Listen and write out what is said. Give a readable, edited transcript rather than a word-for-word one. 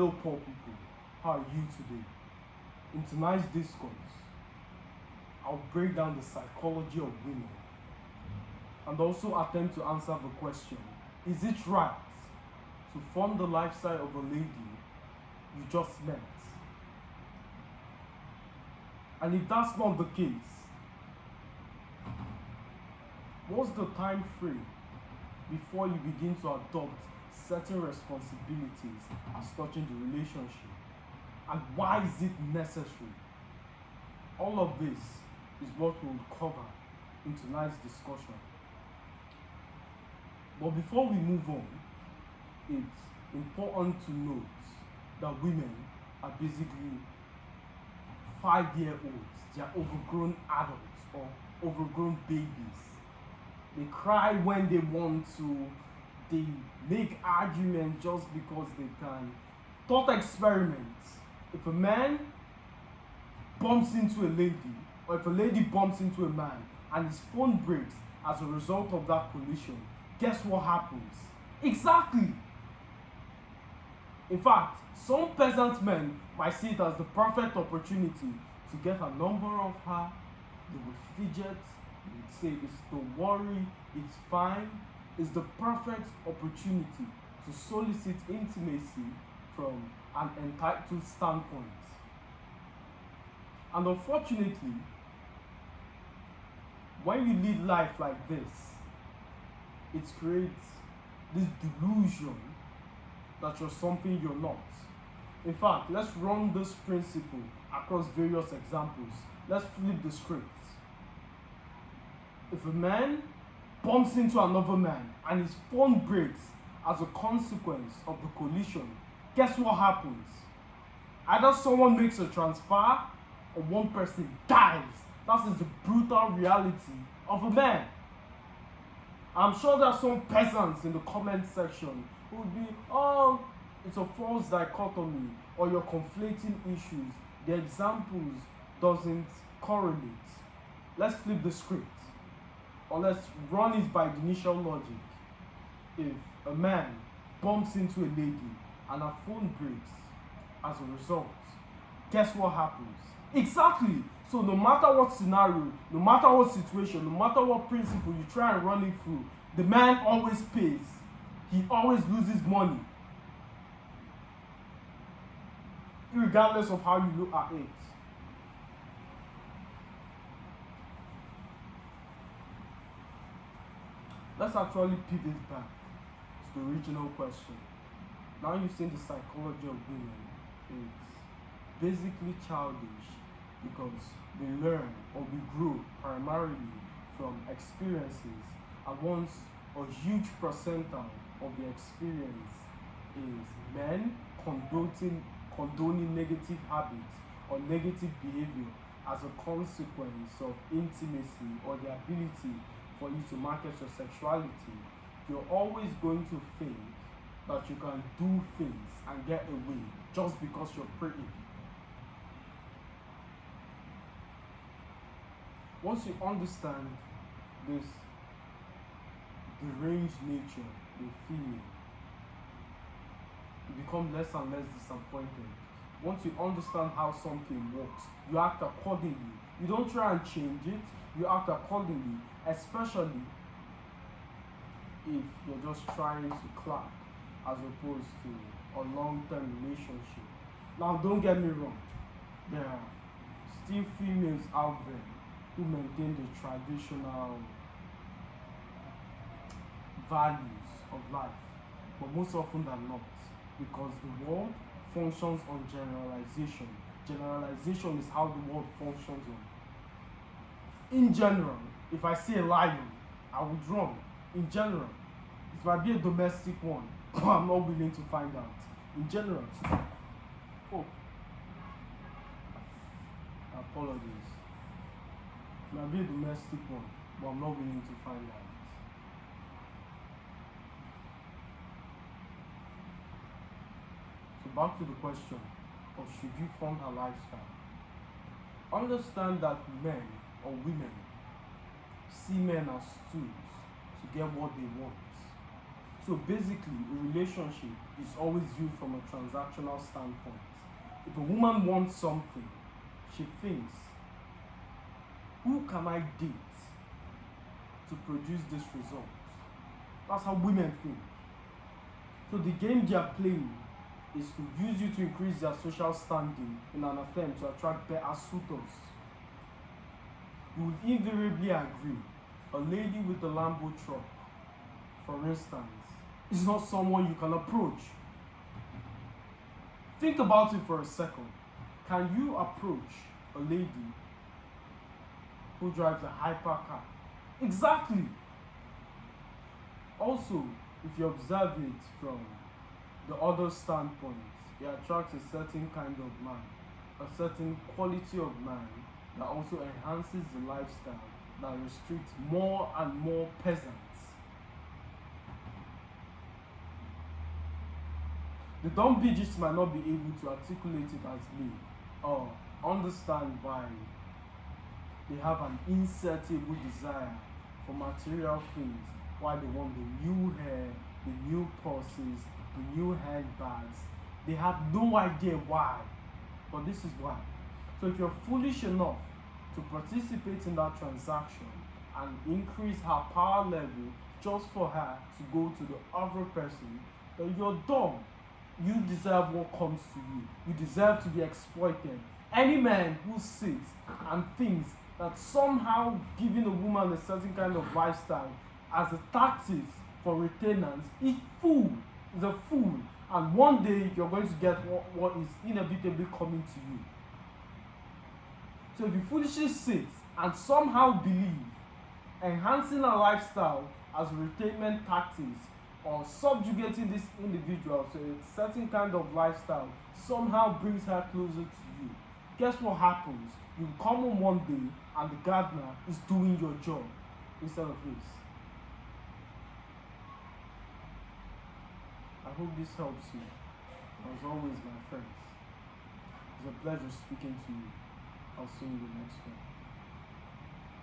Hello, poor people. How are you today? In tonight's discourse, I'll break down the psychology of women and also attempt to answer the question: is it right to form the lifestyle of a lady you just met? And if that's not the case, what's the time frame before you begin to adopt certain responsibilities as touching the relationship? And why is it necessary? All of this is what we'll cover in tonight's discussion. But before we move on, it's important to note that women are basically 5-year-olds. They are overgrown adults or overgrown babies. They cry when they want to. They make arguments just because they can. Thought experiments. If a man bumps into a lady, or if a lady bumps into a man and his phone breaks as a result of that collision, guess what happens? Exactly. In fact, some peasant men might see it as the perfect opportunity to get a number of her. They would fidget, they would say, don't worry, it's fine. It's the perfect opportunity to solicit intimacy from an entitled standpoint. And unfortunately, when you lead life like this, it creates this delusion that you're something you're not. In fact, let's run this principle across various examples. Let's flip the script. If a man bumps into another man and his phone breaks as a consequence of the collision, guess what happens? Either someone makes a transfer or one person dies. That is the brutal reality of a man. I'm sure there are some peasants in the comment section who would be, oh, it's a false dichotomy, or you're conflating issues. The examples doesn't correlate. Let's flip the script, or let's run it by the initial logic. If a man bumps into a lady and her phone breaks as a result, guess what happens? Exactly. So no matter what scenario, no matter what situation, no matter what principle you try and run it through, the man always pays. He always loses money, regardless of how you look at it. Let's actually pivot back to the original question. Now you've seen the psychology of women. It's basically childish because we learn or we grow primarily from experiences, and once a huge percentile of the experience is men condoning negative habits or negative behavior as a consequence of intimacy or the ability for you to market your sexuality, you're always going to think that you can do things and get away just because you're pretty. Once you understand this deranged nature in female, you become less and less disappointed. Once you understand how something works, you act accordingly. You don't try and change it, you act accordingly, especially if you're just trying to clap as opposed to a long-term relationship. Now, don't get me wrong, there are still females out there who maintain the traditional values of life, but most often than not, because the world functions on generalization. Generalization is how the world functions on. In general, if I see a lion, I would run. In general, it might be a domestic one, but I'm not willing to find out. In general, oh, apologies. It might be a domestic one, but I'm not willing to find out. So back to the question of should you form a lifestyle? Understand that men or women see men as tools to get what they want. So basically, a relationship is always viewed from a transactional standpoint. If a woman wants something, she thinks, who can I date to produce this result? That's how women think. So the game they are playing is to use you to increase their social standing in an attempt to attract better suitors. You would invariably agree, a lady with a Lambo truck, for instance, is not someone you can approach. Think about it for a second. Can you approach a lady who drives a hypercar? Exactly. Also, if you observe it from the other standpoint, it attracts a certain kind of man, a certain quality of man that also enhances the lifestyle that restricts more and more peasants. The dumb bitches might not be able to articulate it as me or understand why they have an insatiable desire for material things, why they want the new hair, the new purses, the new handbags. They have no idea why, but this is why. So if you're foolish enough to participate in that transaction and increase her power level just for her to go to the other person, then you're dumb. You deserve what comes to you. You deserve to be exploited. Any man who sits and thinks that somehow giving a woman a certain kind of lifestyle as a tactic for retainers is fool. Is a fool. And one day you're going to get what is inevitably coming to you. So if you foolishly sit and somehow believe enhancing a lifestyle as retainment tactics or subjugating this individual to a certain kind of lifestyle somehow brings her closer to you, guess what happens? You come home one day and the gardener is doing your job instead of his. I hope this helps you. As always, my friends, it's a pleasure speaking to you. I'll see you in the next one.